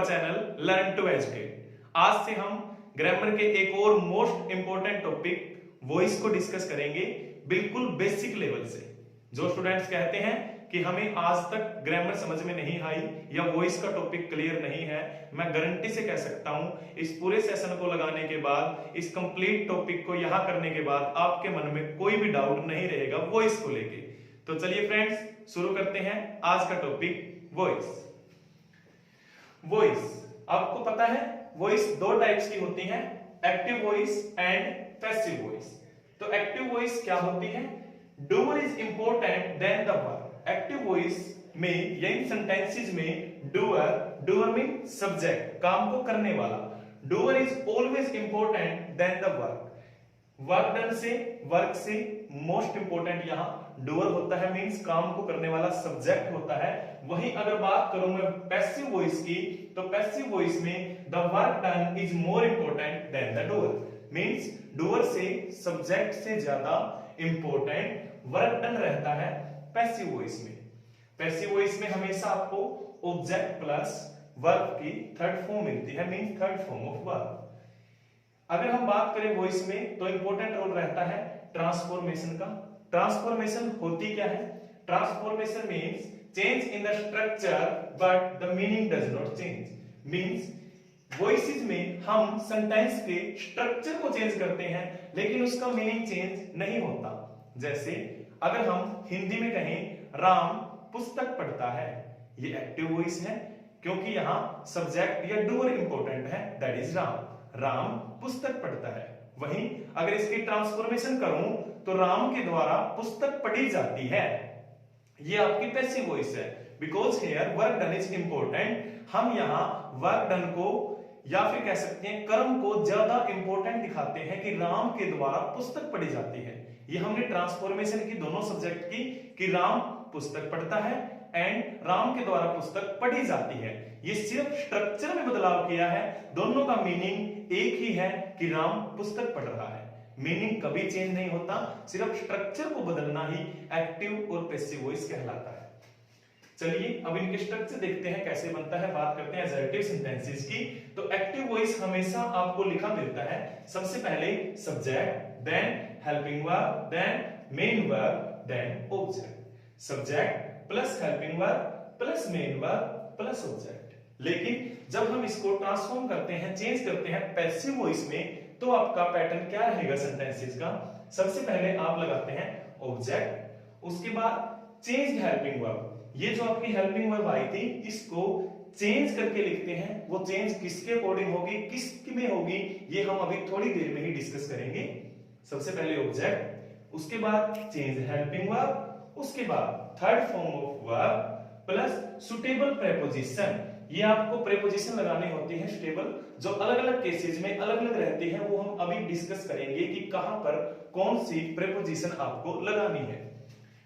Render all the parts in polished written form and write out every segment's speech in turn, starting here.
Channel learn to educate. आज से हम ग्रामर के एक और मोस्ट इंपोर्टेंट टॉपिक वॉइस को डिस्कस करेंगे, बिल्कुल बेसिक लेवल से। जो स्टूडेंट्स कहते हैं कि हमें आज तक ग्रामर समझ में नहीं आई या वॉइस का टॉपिक क्लियर नहीं है, मैं गारंटी से कह सकता हूं इस पूरे सेशन को लगाने के बाद, इस कंप्लीट टॉपिक को यहां करने के बाद आपके मन में कोई भी डाउट नहीं रहेगा वॉइस को लेके। तो चलिए फ्रेंड्स शुरू करते हैं आज का टॉपिक वॉइस। वॉइस आपको पता है वॉइस दो टाइप्स की होती है, active voice and passive voice. तो एक्टिव वॉइस क्या होती है? Doer is important then the verb. Active voice में या इन सेंटेंसेस में डूअर मीन सब्जेक्ट, काम को करने वाला। Doer is always important then the work. Work done से, वर्क से मोस्ट इंपॉर्टेंट यहां डूअर होता है, मींस काम को करने वाला सब्जेक्ट होता है। वहीं अगर बात करूं मैं पैसिव वॉइस की, तो पैसिव वॉइस में the work done is more important then the doer, means doer से सब्जेक्ट से ज्यादा इंपॉर्टेंट वर्क डन रहता है पैसिव वॉइस में। पैसिव वॉइस में हमेशा आपको ऑब्जेक्ट प्लस वर्ब की थर्ड फॉर्म मिलती है, means third form of verb. अगर हम बात करें वॉइस में तो इंपॉर्टेंट रोल रहता है ट्रांसफॉर्मेशन का। ट्रांसफॉर्मेशन होती क्या है? Transformation means change in the structure but the meaning does not change. Means voices में हम सेंटेंस के स्ट्रक्चर को चेंज करते हैं लेकिन उसका मीनिंग चेंज नहीं होता। जैसे अगर हम हिंदी में कहें राम पुस्तक पढ़ता है, ये एक्टिव वॉइस है क्योंकि यहां सब्जेक्ट या डूअर इंपॉर्टेंट है, दैट इज राम। राम पुस्तक पढ़ता है। वहीं अगर इसकी ट्रांसफॉर्मेशन करूं तो राम के द्वारा पुस्तक पढ़ी जाती है, ये आपकी पैसिव वॉइस है। Because here work done is important, हम यहां वर्क डन को या फिर कह सकते हैं कर्म को ज्यादा इंपॉर्टेंट दिखाते हैं कि राम के द्वारा पुस्तक पढ़ी जाती है। ये हमने ट्रांसफॉर्मेशन की दोनों सब्जेक्ट की कि राम पुस्तक पढ़ता है एंड राम के द्वारा पुस्तक पढ़ी जाती है। ये सिर्फ स्ट्रक्चर में बदलाव किया है, दोनों का मीनिंग एक ही है कि राम पुस्तक पढ़ रहा है। मीनिंग कभी चेंज नहीं होता, सिर्फ स्ट्रक्चर को बदलना ही एक्टिव और पैसिव वॉइस कहलाता है। चलिए अब इनके स्ट्रक्चर देखते हैं कैसे बनता है। बात करते हैं असर्टिव सेंटेंसेस की। तो एक्टिव वॉइस हमेशा आपको लिखा मिलता है सबसे पहले subject, then helping verb, then main verb, then object. Subject plus helping verb plus main verb plus object. लेकिन जब हम इसको ट्रांसफॉर्म करते हैं, चेंज करते हैं पैसिव वॉइस में, तो आपका पैटर्न क्या रहेगा सेंटेंसेस का? सबसे पहले आप लगाते हैं ऑब्जेक्ट, उसके बाद चेंज हेल्पिंग वर्ब। ये जो आपकी हेल्पिंग वर्ब आई थी इसको चेंज करके लिखते हैं। वो चेंज किसके अकॉर्डिंग होगी, किस में होगी, ये हम अभी थोड़ी देर में ही डिस्कस करेंगे। सबसे पहले ऑब्जेक्ट, उसके बाद चेंज हेल्पिंग वर्ब, उसके बाद third form of verb plus suitable preposition. ये आपको प्रेपोजिशन लगानी होती है सुटेबल, जो अलग अलग केसेस में अलग अलग रहती है, वो हम अभी डिस्कस करेंगे कि कहां पर कौन सी प्रेपोजिशन आपको लगानी है।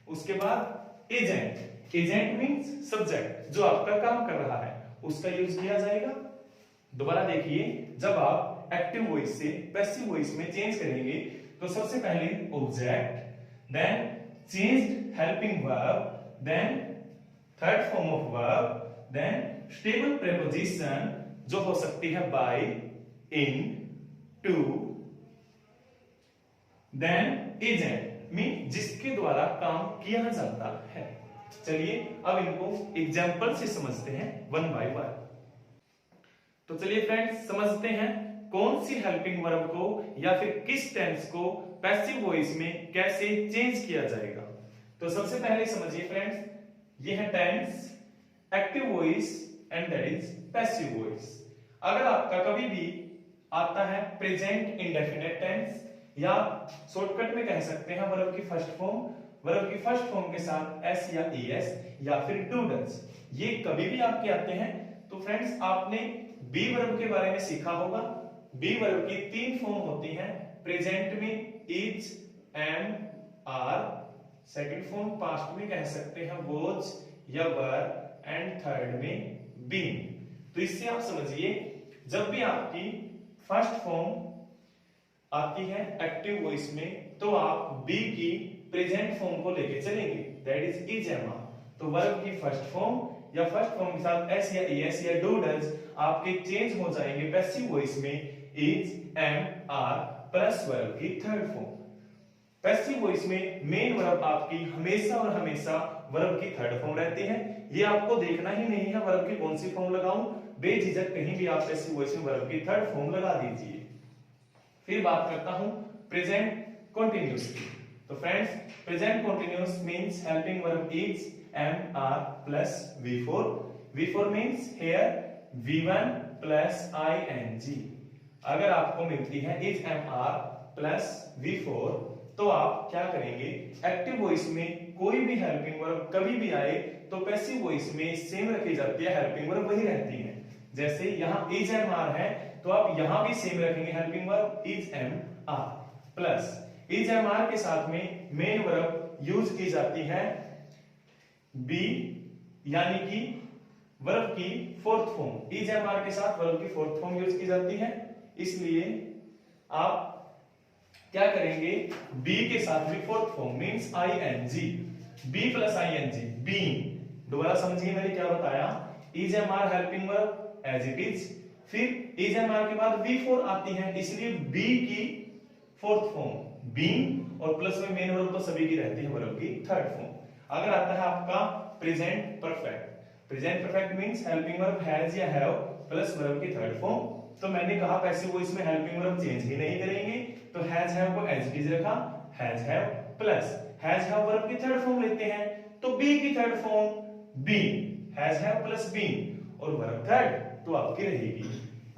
उसके बाद एजेंट, एजेंट मींस सब्जेक्ट जो आपका काम कर रहा है, उसका यूज किया जाएगा। दोबारा देखिए, जब आप एक्टिव वॉइस से पैसिव वॉइस में चेंज करेंगे तो सबसे पहले object, then changed helping verb, then third form of verb, then suitable preposition जो हो सकती है by, in, to, then agent mean जिसके द्वारा काम किया जाता है। चलिए अब इनको एग्जाम्पल से समझते हैं वन बाय वन। तो चलिए फ्रेंड्स समझते हैं कौन सी हेल्पिंग वर्ब को या फिर किस टेंस को पैसिव वॉइस में कैसे चेंज किया जाएगा। तो सबसे पहले समझिए फ्रेंड्स, ये है tense, active voice and that is passive voice. अगर आपका कभी भी आता है प्रेजेंट इंडेफिनिट टेंस या शॉर्टकट में कह सकते हैं वर्ब की फर्स्ट फॉर्म, वर्ब की फर्स्ट फॉर्म के साथ एस या एस या फिर डू डज, ये कभी भी आपके आते हैं, तो फ्रेंड्स आपने बी वर्ब के बारे में सीखा होगा। बी वर्ब की तीन फॉर्म होती हैं, प्रेजेंट में is, am, are, second form past में कह सकते हैं वॉज या वर, एंड थर्ड में बीन। तो इससे आप समझिए जब भी आपकी फर्स्ट फॉर्म आती है एक्टिव वॉइस में तो आप बी की प्रेजेंट फॉर्म को लेके चलेंगे, दैट इज एम आर। तो वर्ब की फर्स्ट फॉर्म या फर्स्ट फॉर्म के साथ एस या एस या डू डज आपके चेंज हो जाएंगे पैसिव वॉइस में is, am, are plus verb की थर्ड फॉर्म। पैसिव वॉइस में मेन वर्ब आपकी हमेशा और हमेशा वर्ब की थर्ड फॉर्म रहती है। ये आपको देखना ही नहीं है वर्ब की कौन सी फॉर्म लगाऊं, बेझिझक कहीं भी आप पैसिव वॉइस में वर्ब की थर्ड फॉर्म लगा दीजिए। फिर बात करता हूं प्रेजेंट कंटीन्यूअस की। तो friends, present continuous means helping verb is, am, are plus V4। V4 means here V1 plus ING। अगर आपको मिलती है is, am, are plus V4 तो आप क्या करेंगे, एक्टिव वॉइस में कोई भी हेल्पिंग वर्ब कभी भी आए तो पैसिव वॉइस में सेम रखी जाती है, हेल्पिंग वर्ब वही रहती है। जैसे यहाँ इज, एम, आर है तो आप यहां भी सेम रखेंगे, helping verb is, am, are plus is, am, are के साथ में मेन वर्ब यूज की जाती है बी, यानी कि वर्ब की fourth form. Is, am, are के साथ वर्ब की फोर्थ फॉर्म यूज की जाती है, इसलिए आप क्या करेंगे, बी के साथ भी fourth form means ING, be plus ING, being. दोबारा समझिए मैंने क्या बताया, is, am, are helping verb as it is, फिर इज, एम, आर के बाद V4 आती है, इसलिए बी की फोर्थ फॉर्म बीइंग और प्लस में मेन वर्ब तो सभी की रहती है वर्ब की थर्ड फॉर्म। अगर आता है आपका present perfect, present perfect means helping verb has या हैव प्लस वर्ब की थर्ड फॉर्म। तो मैंने कहा पैसिव वॉइस में हेल्पिंग वर्ब चेंज ही नहीं करेंगे, तो हैज हैव को एज इट इज रखा, has have plus has have verb की थर्ड फॉर्म लेते हैं तो बी की third form be, has have plus be और वर्ब थर्ड तो आपकी रहेगी।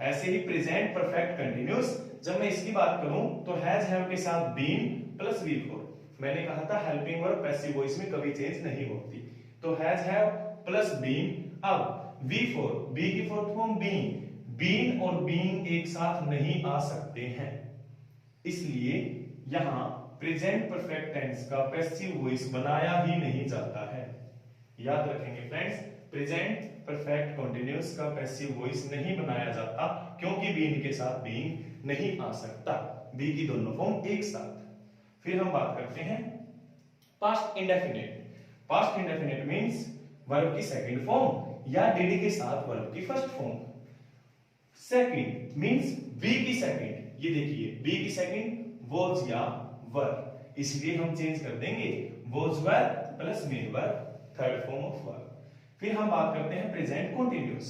ऐसे ही प्रेजेंट परफेक्ट कंटीन्यूअस, जब मैं इसकी बात करूं तो हैज हैव के साथ बीन प्लस V4। मैंने कहा था हेल्पिंग वर्ब पैसिव वॉइस में कभी चेंज नहीं होती, तो हैज हैव प्लस बीन। अब V4 बी की फोर्थ फॉर्म बीन, बीन और बीइंग एक साथ नहीं आ सकते हैं, इसलिए यहां प्रेजेंट परफेक्ट टेंस का पैसिव वॉइस बनाया ही नहीं जाता है। याद रखेंगे फ्रेंड्स, प्रेजेंट परफेक्ट कंटीन्यूअस का पैसिव वॉइस नहीं बनाया जाता क्योंकि बीन के साथ बीइंग नहीं आ सकता, बी की दोनों फॉर्म एक साथ। फिर हम बात करते हैं past indefinite. Past indefinite means verb की सेकंड फॉर्म या डीडी के साथ वर्ब की first form. Second means be की सेकंड, ये देखिए बी की सेकंड वॉज या वर, इसलिए हम चेंज कर देंगे was were plus main verb third form of verb. फिर हम बात करते हैं present continuous.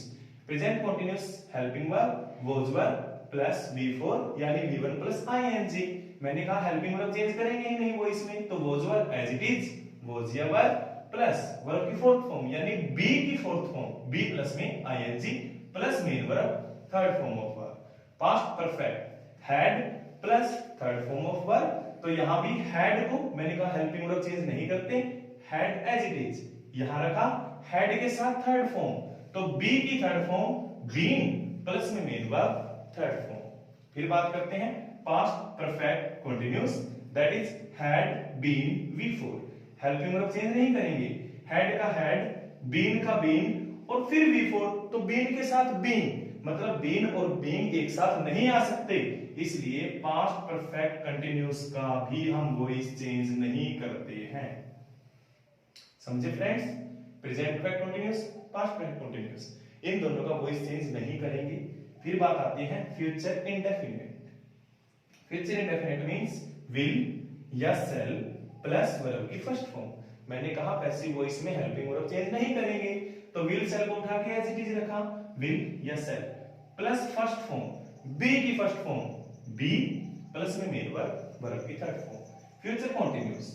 Present continuous helping verb was were plus V4 यानी V1 प्लस ING। मैंने कहा हेल्पिंग वर्ब चेंज करेंगे ही नहीं वो इसमें, तो was were as it is, was या वर प्लस वर्ब की फोर्थ फॉर्म यानी बी की फोर्थ फॉर्म बी प्लस में ING plus main verb third form of verb. Past perfect had plus third form of verb, तो यहां भी had को मैंने कहा हेल्पिंग वर्ब चेंज नहीं करते, हैड एज इट इज, यहां रखा हैड के साथ थर्ड फॉर्म, तो बी की थर्ड फॉर्म बीइंग प्लस में मेन वर्ब थर्ड फॉर्म। फिर बात करते हैं past perfect continuous, that is had been V4। Helping verb change नहीं करेंगे, हैड का हैड, बीन का बीन और फिर V4, तो बीन के साथ बीइंग, मतलब बीन और बीइंग एक साथ नहीं आ सकते, इसलिए पास्ट परफेक्ट कंटीन्यूअस का भी हम वॉइस चेंज नहीं करते हैं। समझे friends, present perfect continuous, past perfect continuous, इन दोनों का वॉइस चेंज नहीं करेंगे। फिर बात आती है future indefinite. Future indefinite means will या शैल प्लस वर्ब की फर्स्ट फॉर्म। मैंने कहा पैसिव वॉइस में हेल्पिंग वर्ब चेंज नहीं करेंगे, तो विल शैल को उठा के एज इट इज रखा, विल या shall plus first form be की फर्स्ट फॉर्म बी प्लस में मेन वर्ब वर्ब की third form. Future continuous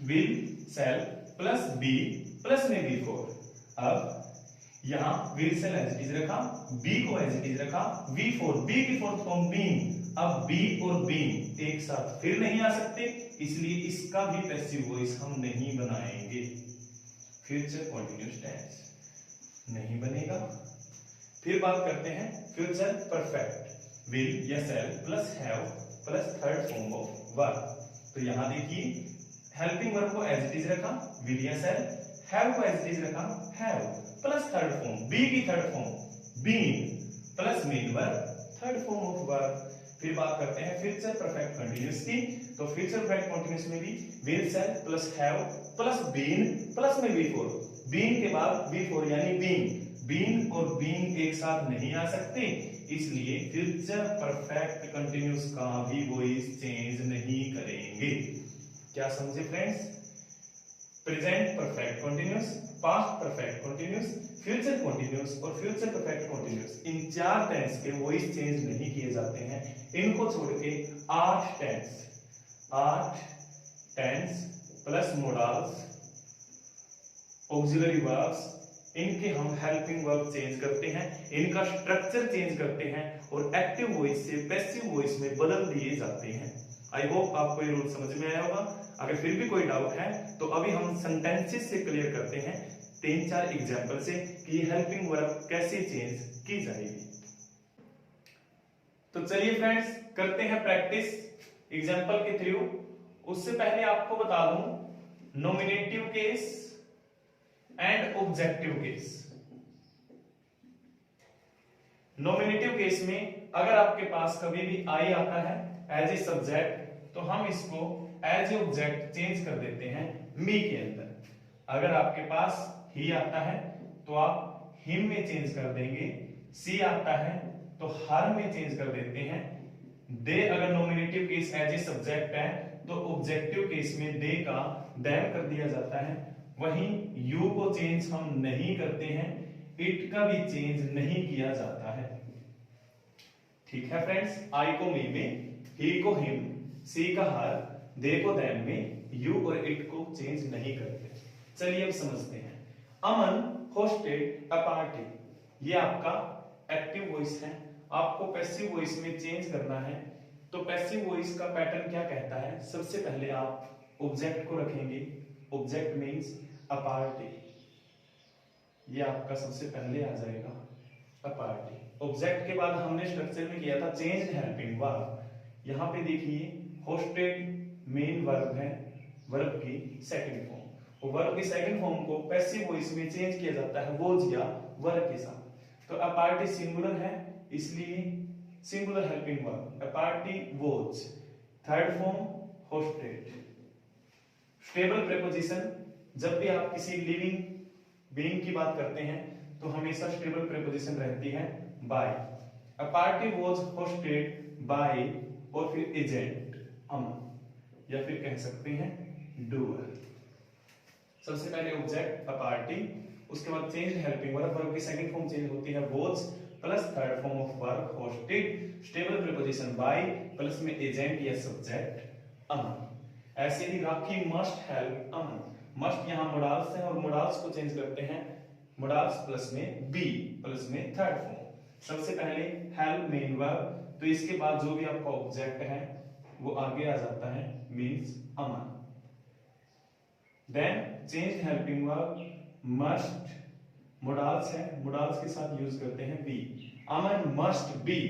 will shall plus be plus में V4। अब यहां will shall as it is रखा, B को एज इट इज रखा, V4 B की फोर्थ फॉर्म बीइंग। अब बी और बीइंग एक साथ फिर नहीं आ सकते, इसलिए इसका भी पैसिव वॉइस हम नहीं बनाएंगे, फ्यूचर कंटीन्यूअस टेंस नहीं बनेगा। फिर बात करते हैं फ्यूचर परफेक्ट, विल या shall plus have plus third form of verb. तो यहां देखिए हेल्पिंग वर्ब को एज इट इज रखा, विल या शैल, हैव को एज इट इज रखा, have plus third form be की third form being plus main verb third form of verb. फिर बात करते हैं फ्यूचर परफेक्ट कंटीन्यूअस की। तो फ्यूचर परफेक्ट कंटीन्यूअस में भी will shall plus have plus been plus में V4, बीन के बाद V4 यानी बीइंग, बीन और बीइंग एक साथ नहीं आ सकते, इसलिए फ्यूचर परफेक्ट कंटिन्यूस का भी वॉइस चेंज नहीं करेंगे। क्या समझे friends? Present perfect continuous, past perfect continuous, future continuous और फ्यूचर परफेक्ट कंटिन्यूस, इन 4 टेंस के वॉइस चेंज नहीं किए जाते हैं। इनको छोड़ के 8 tens plus modals, auxiliary verbs, इनके हम हेल्पिंग वर्ब चेंज करते हैं, इनका स्ट्रक्चर चेंज करते हैं और एक्टिव वॉइस से पैसिव वॉइस में बदल दिए जाते हैं। आई होप आपको ये रूल समझ में आया होगा। अगर फिर भी कोई डाउट है तो अभी हम सेंटेंसेस से क्लियर करते हैं 3-4 एग्जांपल से कि हेल्पिंग वर्ब कैसे चेंज की जाएगी। तो चलिए फ्रेंड्स करते हैं प्रैक्टिस एग्जांपल के थ्रू। उससे पहले आपको बता दूं nominative case and objective case. Nominative case में अगर आपके पास कभी भी आई आता है एज ए सब्जेक्ट तो हम इसको एज ए ऑब्जेक्ट चेंज कर देते हैं मी के अंदर। अगर आपके पास ही आता है तो आप हिम में चेंज कर देंगे, सी आता है तो हर में चेंज कर देते हैं, दे अगर nominative case as a subject है तो ऑब्जेक्टिव केस में दे का देम कर दिया जाता है। वहीं यू को चेंज हम नहीं करते हैं, इट का भी चेंज नहीं किया जाता है। ठीक है फ्रेंड्स, आई को मी में, ही को हिम, सी का हर, दे को देम में यू और इट को चेंज नहीं करते। चलिए अब समझते हैं। अमन होस्टेड अ पार्टी, ये आपका एक्टिव वॉइस है। आपको पैसिव वॉइस में चेंज करना है तो पैसिव वॉइस का पैटर्न क्या कहता है? सबसे पहले आप ऑब्जेक्ट को रखेंगे, ऑब्जेक्ट मींस अ पार्टी, ये आपका सबसे पहले आ जाएगा अ पार्टी। ऑब्जेक्ट के बाद हमने स्ट्रक्चर में किया था चेंज हेल्पिंग वर्ब। यहां पे देखिए होस्टेड मेन वर्ब है, वर्ब की सेकंड फॉर्म, और वर्ब की सेकंड फॉर्म को पैसिव वॉइस में चेंज किया जाता है वॉज या वर के साथ। तो अ पार्टी सिंगुलर है इसलिए singular helping verb a party was, third form hosted. Suitable preposition, जब भी आप किसी लिविंग बीइंग की बात करते हैं तो हमेशा स्टेबल प्रीपोजिशन रहती है by. A party was hosted by और फिर एजेंट अमन, या फिर कह सकते हैं डूअर। सबसे पहले ऑब्जेक्ट अ पार्टी, उसके बाद चेंज हेल्पिंग वर्ब, वर्ब की सेकंड फॉर्म चेंज होती है was plus third form of verb hosted, suitable preposition by plus में एजेंट या सब्जेक्ट अमन। ऐसे ही Rakhi must help Aman, must यहां मोडाल्स है और मोडाल्स को चेंज करते हैं, मोडाल्स प्लस में बी प्लस में थर्ड फॉर्म। सबसे पहले हेल्प मेन वर्ब, तो इसके बाद जो भी आपका ऑब्जेक्ट है वो आगे आ जाता है means Aman. Then change helping verb must, modals है, मोडाल्स के साथ यूज करते हैं be, Aman must be,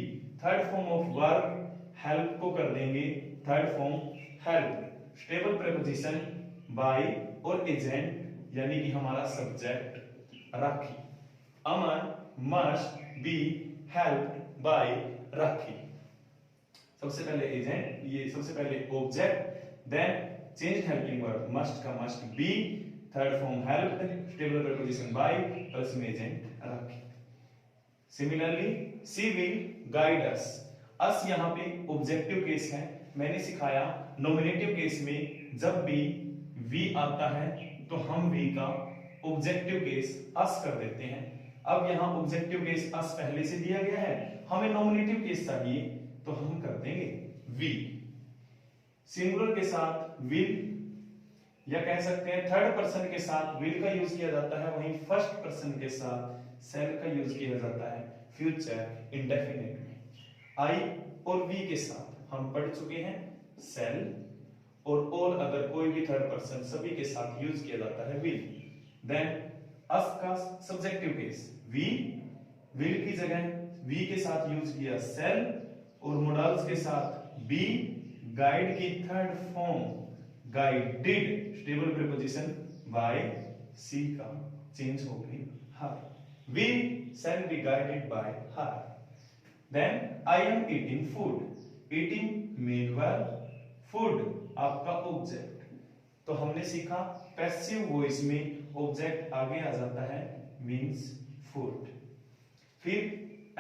third form of verb help को कर देंगे third form help, stable preposition by और एजेंट यानी कि हमारा subject Rakhi. Aman must be helped by Rakhi. सबसे पहले एजेंट, ये सबसे पहले object, then change helping verb must का must be, third form help, stable preposition by plus में agent Rakhi. Similarly she will guide us, us यहां पे ऑब्जेक्टिव केस है। मैंने सिखाया नॉमिनेटिव केस में जब भी वी आता है तो हम वी का ऑब्जेक्टिव केस अस कर देते हैं। अब यहां ऑब्जेक्टिव केस अस पहले से दिया गया है, हमें नॉमिनेटिव केस चाहिए तो हम कर देंगे वी। सिंगुलर के साथ विल, या कह सकते हैं थर्ड पर्सन के साथ विल का यूज किया जाता है, वहीं फर्स्ट पर्सन के साथ सेल का यूज किया जाता है फ्यूचर इंडेफिनिट में। आई और वी के साथ हम पढ़ चुके हैं सेल, और ऑल अदर कोई भी थर्ड पर्सन सभी के साथ यूज किया जाता है विल। देन अस का सब्जेक्टिव केस वी, विल की जगह वी के साथ यूज किया सेल, और मोडाल्स के साथ बी, गाइड की third form guided, stable preposition by, she का चेंज हो गई her, we shall be guided by her. Then I am eating food, eating main verb, food आपका ऑब्जेक्ट। तो हमने सीखा पैसिव वॉइस में ऑब्जेक्ट आगे आ जाता है मींस फूड। फिर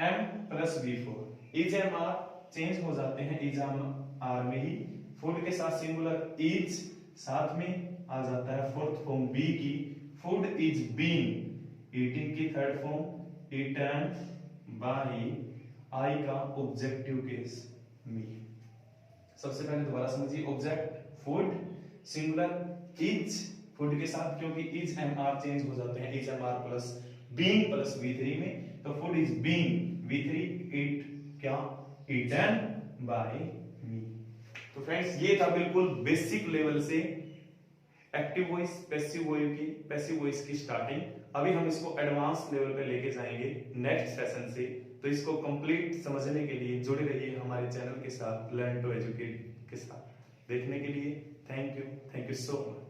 M plus V4 is am are change हो जाते हैं इज एम आर में ही। फूड के साथ सिंगुलर इज साथ में आ जाता है फोर्थ फॉर्म बी की, फूड इज बीइंग। ईटिंग की थर्ड फॉर्म ईटन बाय, आई का ऑब्जेक्टिव केस मी। सबसे पहले दोबारा समझिए, object food singular is, food के साथ क्योंकि इज एम आर चेंज हो जाते हैं is am are plus being plus V3 में, तो food is being V3 it क्या ईटन बाय मी। तो फ्रेंड्स ये था बिल्कुल बेसिक लेवल से एक्टिव वॉइस पैसिव वॉइस की स्टार्टिंग। अभी हम इसको एडवांस लेवल पे लेके जाएंगे नेक्स्ट सेशन से। तो इसको कंप्लीट समझने के लिए जुड़े रहिए हमारे चैनल के साथ, लर्न टू एजुकेट के साथ। देखने के लिए थैंक यू सो मच।